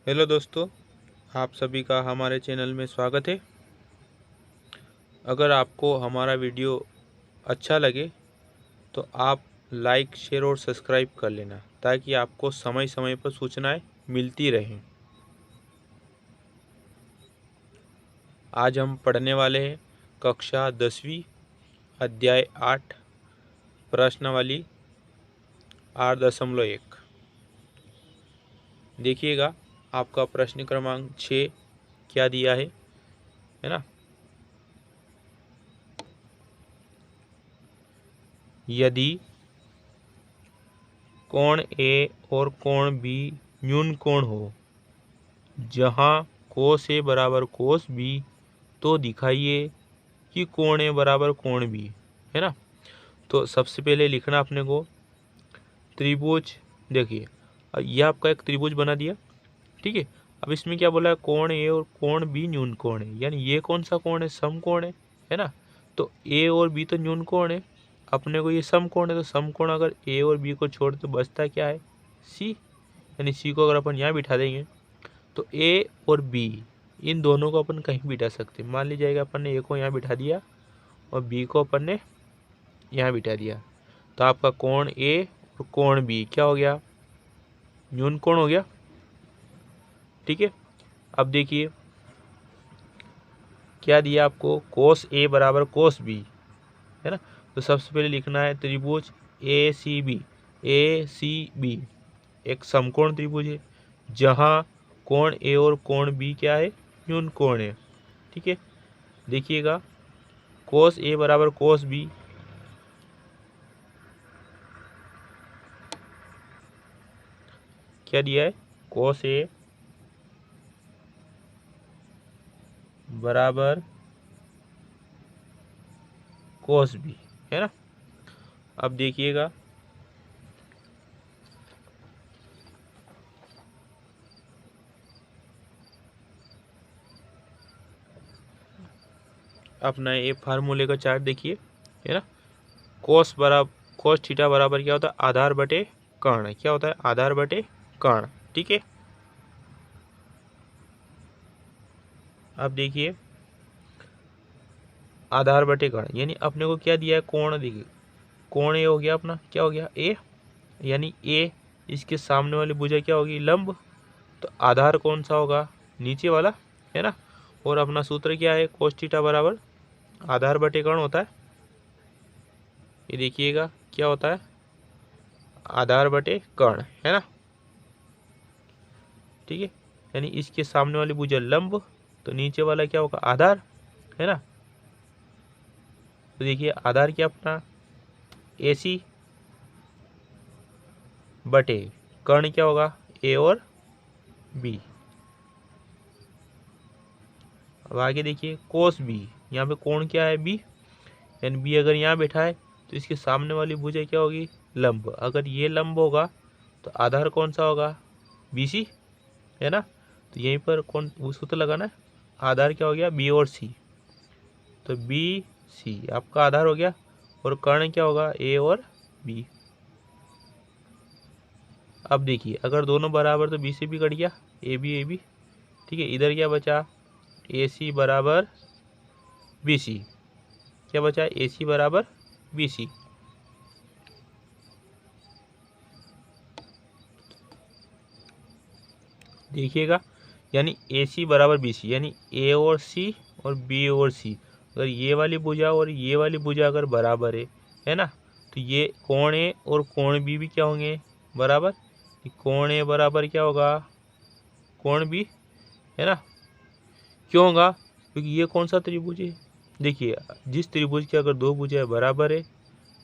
Hello दोस्तों, आप सभी का हमारे चैनल में स्वागत है। अगर आपको हमारा वीडियो अच्छा लगे तो आप लाइक, शेयर और सब्सक्राइब कर लेना ताकि आपको समय समय पर सूचनाएं मिलती रहें। आज हम पढ़ने वाले हैं कक्षा 10वीं अध्याय 8 प्रश्नावली 8.1। देखिएगा आपका प्रश्न क्रमांक 6 क्या दिया है ना। यदि कोण ए और कोण बी न्यून कोण हो जहाँ कोस ए बराबर कोस बी, तो दिखाइए कि कोण ए बराबर कोण बी, है ना। तो सबसे पहले लिखना अपने को त्रिभुज। देखिए यह आपका एक त्रिभुज बना दिया, ठीक है। अब इसमें क्या बोला है, कोण ए और कोण बी न्यून कोण है, यानी ये कौन सा कोण है, समकोण है ना। तो ए और बी तो न्यून कोण है, अपने को ये समकोण है, तो समकोण अगर ए और बी को छोड़ तो बचता क्या है, सी। यानी सी को अगर अपन यहाँ बिठा देंगे तो ए और बी इन दोनों को अपन कहीं बिठा सकते हैं। मान लीजिएगा अपन ने ए को यहाँ बिठा दिया और बी को अपन ने यहाँ बिठा दिया, तो आपका कोण ए और कोण बी क्या हो गया, न्यून कोण हो गया, ठीक है। अब देखिए क्या दिया आपको, कोस ए बराबर कोस बी, है ना। तो सबसे पहले लिखना है त्रिभुज ए सी बी। ए सी बी एक समकोण त्रिभुज है जहाँ कोण ए और कोण बी क्या है, न्यून कोण है, ठीक है। देखिएगा कोस ए बराबर कोस बी, क्या दिया है, कोस ए बराबर कोस बी, है ना। अब देखिएगा अपना ये फार्मूले का चार्ट देखिए, है ना। कोस थीटा बराबर क्या होता है, आधार बटे कर्ण, क्या होता है, आधार बटे कर्ण, ठीक है। अब देखिए आधार बटे कर्ण यानी अपने को क्या दिया है, कोण। देखिए कोण ए हो गया अपना, क्या हो गया, ए, यानी ए इसके सामने वाली भुजा क्या होगी, लंब। तो आधार कौन सा होगा, नीचे वाला, है ना। और अपना सूत्र क्या है, कोस थीटा बराबर आधार बटे कर्ण होता है। ये देखिएगा क्या होता है, आधार बटे कर्ण, है ना, ठीक है। यानी इसके सामने वाली भुजा लंब, तो नीचे वाला क्या होगा, आधार, है ना। तो देखिए आधार क्या अपना AC बटे कर्ण क्या होगा, ए और बी। अब आगे देखिए कोस बी, यहाँ पे कोण क्या है, बी, यानी बी अगर यहाँ बैठा है तो इसके सामने वाली भुजा क्या होगी, लंब। अगर ये लंब होगा तो आधार कौन सा होगा, BC, है ना। तो यहीं पर कौन वो सूत्र लगाना है, आधार क्या हो गया, बी और सी। तो BC आपका आधार हो गया, और कर्ण क्या होगा, ए और बी। अब देखिए अगर दोनों बराबर तो बी से भी कट गया, ए बी, ठीक है। इधर क्या बचा, AC बराबर BC, क्या बचा, AC बराबर BC। देखिएगा यानी AC बराबर BC, यानी A और C और B और C, अगर ये वाली भुजा और ये वाली भुजा अगर बराबर है ना, तो ये कोण A और कोण B भी क्या होंगे, बराबर। कोण A बराबर क्या होगा, कोण B, है ना। क्यों होगा, क्योंकि ये कौन सा त्रिभुज है, देखिए जिस त्रिभुज की अगर दो भुजाएं बराबर है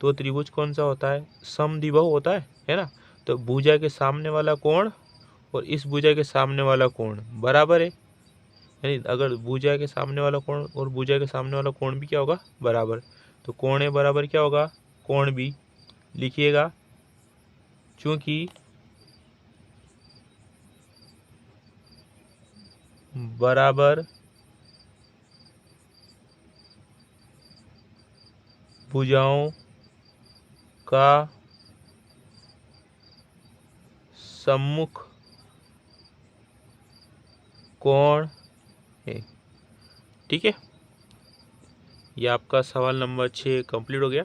तो त्रिभुज कौन सा होता है, समद्विबाहु होता है ना। तो भुजा के सामने वाला कोण और इस भुजा के सामने वाला कोण बराबर है, यानी अगर भुजा के सामने वाला कोण और भुजा के सामने वाला कोण भी क्या होगा, बराबर। तो कोण ए बराबर क्या होगा, कोण बी। लिखिएगा चूंकि बराबर भुजाओं का सम्मुख कोण है। ठीक है, ये आपका सवाल नंबर 6 कंप्लीट हो गया।